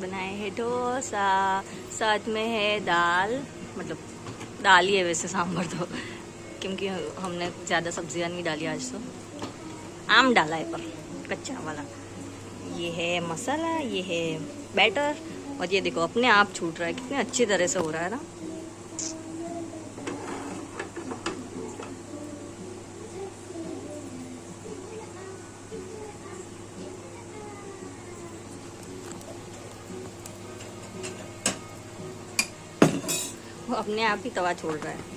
बनाए हैं डोसा, साथ में है दाल, मतलब दाल ही है वैसे सांभर तो, क्योंकि हमने ज़्यादा सब्जियां नहीं डाली आज तो, आम डाला है पर कच्चा वाला। ये है मसाला, ये है बैटर, और ये देखो अपने आप छूट रहा है, कितने अच्छी तरह से हो रहा है ना। वो अपने आप ही तवा छोड़ रहा है।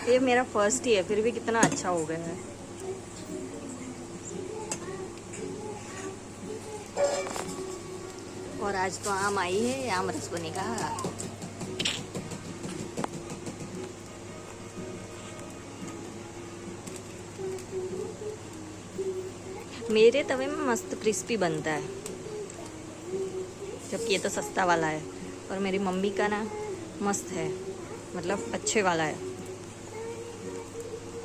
ये मेरा फर्स्ट ही है, फिर भी कितना अच्छा हो गया है। और आज तो आम आई है, आम रस बनेगा। मेरे तवे में मस्त क्रिस्पी बनता है, जबकि ये तो सस्ता वाला है, और मेरी मम्मी का ना मस्त है, मतलब अच्छे वाला है,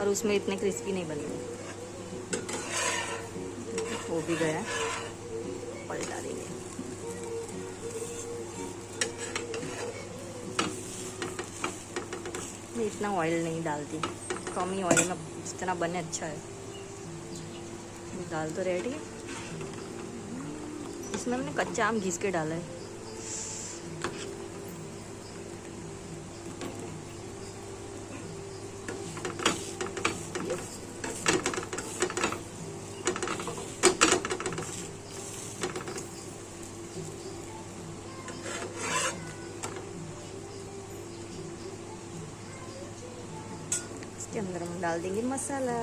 और उसमें इतने क्रिस्पी नहीं बनते। हो भी गया, पलटा देंगे। मैं इतना ऑयल नहीं डालती, कम ही ऑयल में जितना बने अच्छा है। दाल तो रेडी है, इसमें हमने कच्चा आम घिस के डाला है। इसके अंदर हम डाल देंगे मसाला।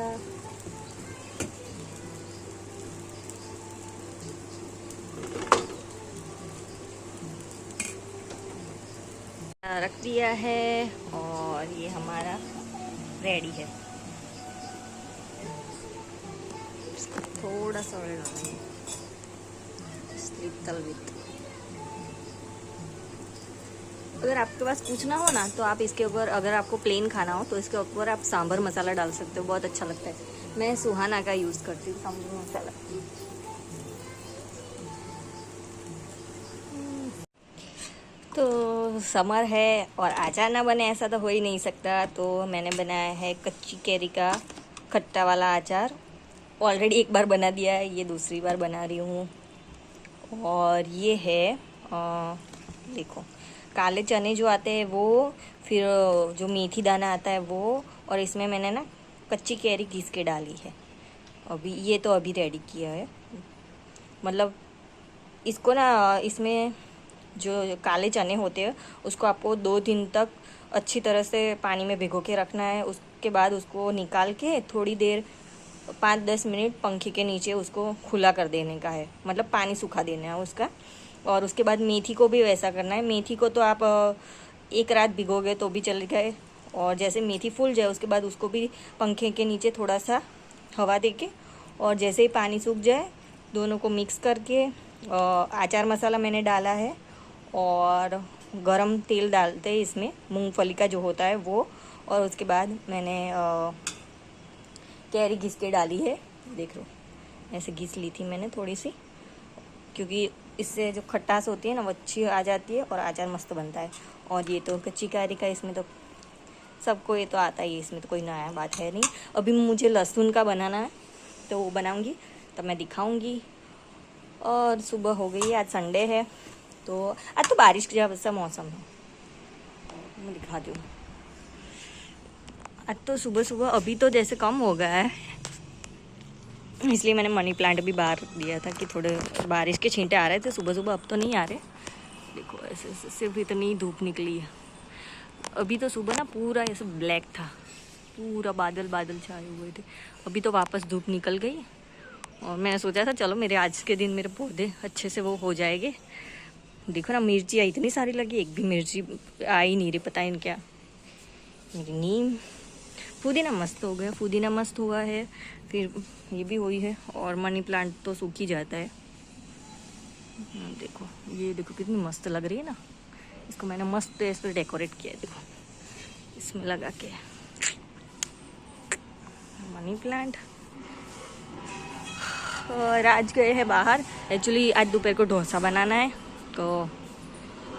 रख दिया है, और ये हमारा रेडी है। इसको थोड़ा सा ऑयल डालेंगे, लिटिल बिट। अगर आपके पास कुछ ना हो ना तो आप इसके ऊपर, अगर आपको प्लेन खाना हो तो इसके ऊपर आप सांभर मसाला डाल सकते हो, बहुत अच्छा लगता है। मैं सुहाना का यूज़ करती हूँ सांभर मसाला। तो समर है और अचार ना बने ऐसा तो हो ही नहीं सकता, तो मैंने बनाया है कच्ची कैरी का खट्टा वाला अचार। ऑलरेडी एक बार बना दिया है, ये दूसरी बार बना रही हूँ। और ये है देखो, काले चने जो आते हैं वो, फिर जो मेथी दाना आता है वो, और इसमें मैंने ना कच्ची कैरी घिस के डाली है। अभी ये तो अभी रेडी किया है, मतलब इसको ना, इसमें जो काले चने होते हैं उसको आपको 2 दिन तक अच्छी तरह से पानी में भिगो के रखना है। उसके बाद उसको निकाल के थोड़ी देर 5-10 मिनट पंखे के नीचे उसको खुला कर देने का है, मतलब पानी सूखा देना है उसका। और उसके बाद मेथी को भी वैसा करना है। मेथी को तो आप 1 रात भिगोगे तो भी चल गए, और जैसे मेथी फूल जाए उसके बाद उसको भी पंखे के नीचे थोड़ा सा हवा दे के, और जैसे ही पानी सूख जाए दोनों को मिक्स करके अचार मसाला मैंने डाला है, और गरम तेल डालते हैं इसमें, मूंगफली का जो होता है वो। और उसके बाद मैंने कैरी घिस के डाली है, देख लो ऐसे घिस ली थी मैंने थोड़ी सी, क्योंकि इससे जो खटास होती है ना वो अच्छी आ जाती है और अचार मस्त बनता है। और ये तो कच्ची कैरी का, इसमें तो सबको ये तो आता ही है, इसमें तो कोई नया बात है नहीं। अभी मुझे लहसुन का बनाना है तो वो बनाऊंगी, तब मैं दिखाऊंगी। और सुबह हो गई है, आज संडे है, तो आज तो बारिश का जैसा मौसम है, मैं दिखाती हूँ। आज तो सुबह सुबह अभी तो जैसे कम हो गया है, इसलिए मैंने मनी प्लांट भी बाहर रख दिया था कि थोड़े बारिश के छींटे आ रहे थे सुबह सुबह। अब तो नहीं आ रहे, देखो ऐसे ऐसे सिर्फ इतनी धूप निकली है। अभी तो सुबह ना पूरा ऐसे ब्लैक था, पूरा बादल बादल छाए हुए थे। अभी तो वापस धूप निकल गई, और मैंने सोचा था चलो मेरे आज के दिन मेरे पौधे अच्छे से वो हो जाएंगे। देखो ना, मिर्ची इतनी सारी लगी, एक भी मिर्ची आई नहीं रही, पता नहीं क्या। मेरी नीम, पुदीना मस्त हो गया, पुदीना मस्त हुआ है, फिर ये भी हुई है। और मनी प्लांट तो सूख ही जाता है। देखो, ये देखो कितनी मस्त लग रही है ना, इसको मैंने मस्त इस पर डेकोरेट किया है, देखो इसमें लगा के मनी प्लांट। और आज गए हैं बाहर, एक्चुअली आज दोपहर को डोसा बनाना है, तो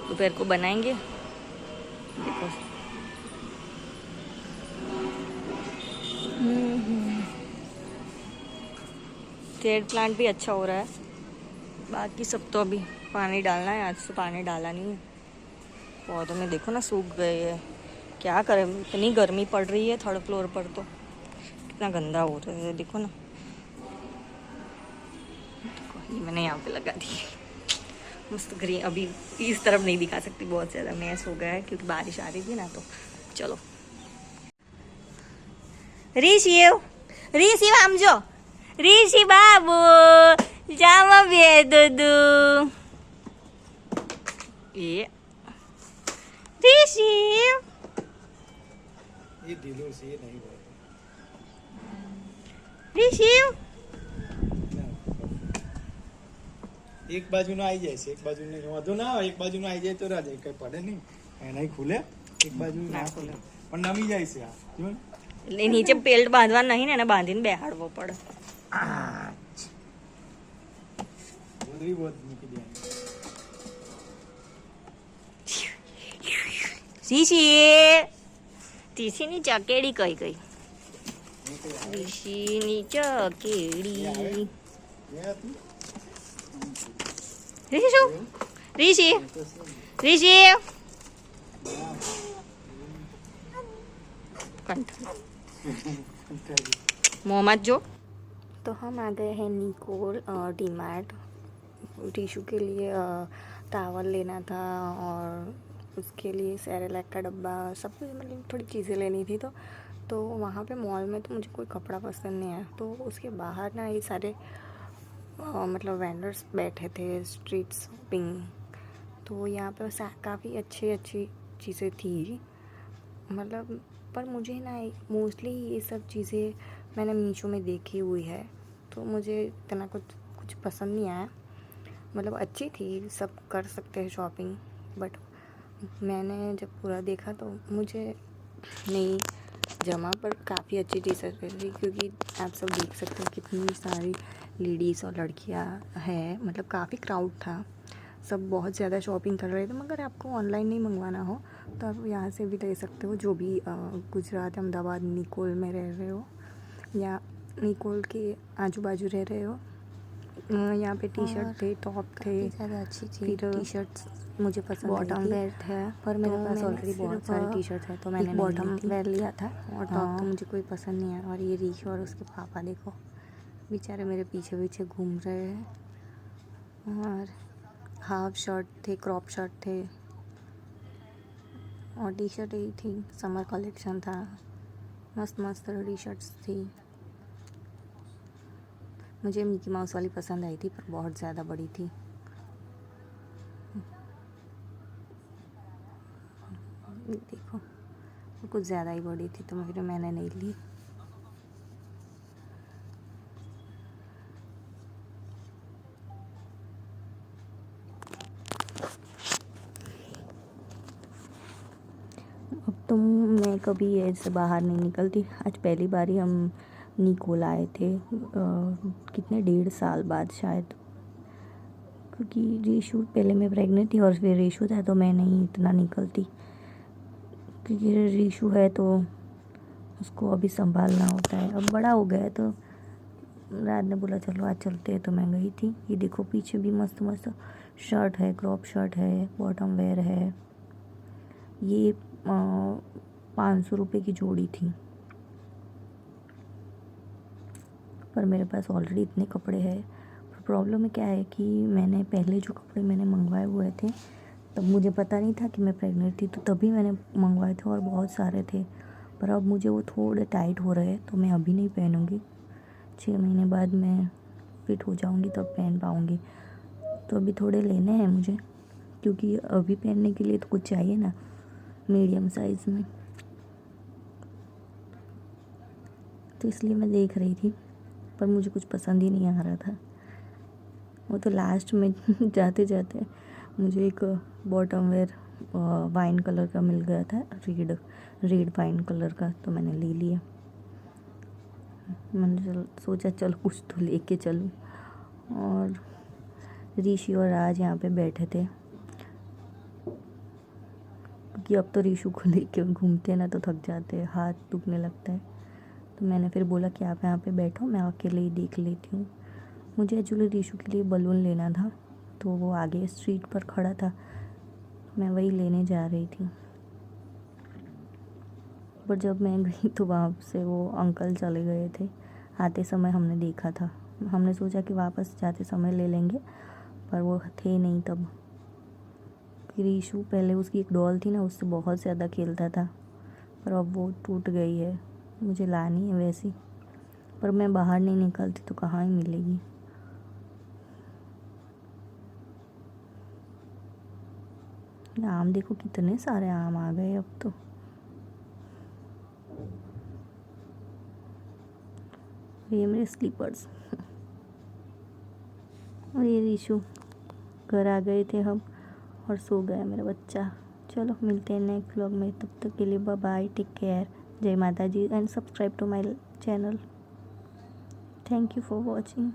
दोपहर को बनाएंगे। देखो जेड प्लांट भी अच्छा हो रहा है, बाकी सब तो अभी पानी डालना है। आज तो पानी डाला नहीं है, पौधों में देखो ना सूख गए हैं। क्या करें, इतनी गर्मी पड़ रही है थर्ड फ्लोर पर, तो कितना गंदा हो रहा है देखो ना। देखो ये मैंने यहाँ पे लगा दी मस्त ग्रीन। अभी इस तरफ नहीं दिखा सकती, बहुत ज़्यादा मैस हो गया है क्योंकि बारिश आ रही थी ना। तो चलो ऋषि आम जो ऋषि बाबू जामा बे दुदू ये ऋषि ये दिलों से नहीं बोलते। ऋषि એક બાજુ નો આવી જાય છે, એક બાજુ ને વાંધો ના આવે, એક બાજુ નો આવી જાય તો રાજ કઈ પડે નહીં, એના ખુલે એક બાજુ ના ખુલે પણ નમી જાય છે આ જો એટલે નીચે બેલ્ટ બાંધવા નહીં ને, એને બાંધીને બેહાડવો પડે. બોધરી બોધ મૂકી દે. ऋषि ऋषिની ચકેડી કઈ ગઈ? ऋषिની ચકેડી ऋषि શું? ऋषि ऋषि मोहम्मद जो। तो हम आ गए हैं निकोल डीमार्ट। टिशू के लिए टावल लेना था और उसके लिए सेरेलैक का डब्बा, सब कुछ मतलब थोड़ी चीज़ें लेनी थी। तो वहाँ पे मॉल में तो मुझे कोई कपड़ा पसंद नहीं आया, तो उसके बाहर ना ये सारे मतलब वेंडर्स बैठे थे, स्ट्रीट शॉपिंग। तो यहाँ पर काफ़ी अच्छी अच्छी चीज़ें थी, मतलब पर मुझे ना मोस्टली ये सब चीज़ें मैंने मीशो में देखी हुई है, तो मुझे इतना कुछ पसंद नहीं आया। मतलब अच्छी थी, सब कर सकते हैं शॉपिंग, बट मैंने जब पूरा देखा तो मुझे नहीं जमा। पर काफ़ी अच्छी टी शर्ट थी, क्योंकि आप सब देख सकते हैं कितनी सारी लेडीज़ और लड़कियां हैं, मतलब काफ़ी क्राउड था, सब बहुत ज़्यादा शॉपिंग कर रहे थे। मगर आपको ऑनलाइन नहीं मंगवाना हो तो आप यहाँ से भी ले सकते हो, जो भी गुजरात अहमदाबाद निकोल में रह रहे हो या निकोल के आजू बाजू रह रहे हो। यहाँ पे टी शर्ट थे, टॉप थे, ज़्यादा अच्छी थी टी शर्ट्स मुझे पसंद। बॉटम वेयर थे, पर मेरे पास ऑलरेडी बहुत सारी टी शर्ट है, तो मैंने बॉटम वेयर लिया था और टॉप तो मुझे कोई पसंद नहीं है। और ये ऋषि और उसके पापा देखो बेचारे मेरे पीछे पीछे घूम रहे हैं। और हाफ शर्ट थे, क्रॉप शर्ट थे और टी शर्ट यही थी, समर कलेक्शन था, मस्त मस्त टी शर्ट्स थी। मुझे मिकी माउस वाली पसंद आई थी, पर बहुत ज़्यादा बड़ी थी। देखो कुछ ज़्यादा ही बड़ी थी, तो फिर मैंने नहीं ली। अब तो मैं कभी ऐसे बाहर नहीं निकलती, आज पहली बार ही हम निकोल आए थे, कितने 1.5 साल बाद शायद, क्योंकि रीशू पहले मैं प्रेग्नेंट थी और फिर रीशू था, तो मैं नहीं इतना निकलती, क्योंकि रीशू है तो उसको अभी संभालना होता है। अब बड़ा हो गया है, तो रात ने बोला चलो आज चलते हैं, तो मैं गई थी। ये देखो पीछे भी मस्त मस्त शर्ट है, क्रॉप शर्ट है, बॉटम वेयर है। ये 500 रुपये की जोड़ी थी, पर मेरे पास ऑलरेडी इतने कपड़े हैं। प्रॉब्लम में क्या है कि मैंने पहले जो कपड़े मैंने मंगवाए हुए थे, तब मुझे पता नहीं था कि मैं प्रेग्नेंट थी, तो तभी मैंने मंगवाए थे और बहुत सारे थे। पर अब मुझे वो थोड़े टाइट हो रहे हैं, तो मैं अभी नहीं पहनूँगी। 6 महीने बाद मैं फिट हो जाऊँगी तब पहन पाऊँगी। तो अभी थोड़े लेने हैं मुझे, क्योंकि अभी पहनने के लिए तो कुछ चाहिए ना मीडियम साइज़ में, तो इसलिए मैं देख रही थी, पर मुझे कुछ पसंद ही नहीं आ रहा था। वो तो लास्ट में जाते जाते मुझे एक बॉटम वेयर वाइन कलर का मिल गया था, रेड वाइन कलर का, तो मैंने ले लिया। मैंने सोचा चलो कुछ तो लेके चलूँ। और ऋषि और राज यहाँ पे बैठे थे, क्योंकि अब तो ऋषु को लेके घूमते हैं ना तो थक जाते हैं, हाथ दुखने लगता है। तो मैंने फिर बोला कि आप यहाँ पे बैठो, मैं अकेले ही देख लेती हूँ। मुझे एक्चुअली ऋषु के लिए बलून लेना था, तो वो आगे स्ट्रीट पर खड़ा था, मैं वही लेने जा रही थी। पर जब मैं गई तो वहाँ से वो अंकल चले गए थे। आते समय हमने देखा था, हमने सोचा कि वापस जाते समय ले लेंगे, पर वो थे नहीं तब। ऋषु पहले उसकी एक डॉल थी ना, उससे बहुत ज़्यादा खेलता था, पर अब वो टूट गई है। मुझे लानी है वैसी, पर मैं बाहर नहीं निकलती तो कहाँ ही मिलेगी। आम देखो कितने सारे आम आ गए अब तो। ये मेरे स्लीपर्स। और ये ऋषु, घर आ गए थे हम और सो गया मेरा बच्चा। चलो मिलते हैं नेक्स्ट व्लॉग में, तब तक के लिए बाय बाय, टेक केयर, जय माता जी and subscribe to my channel. Thank you for watching.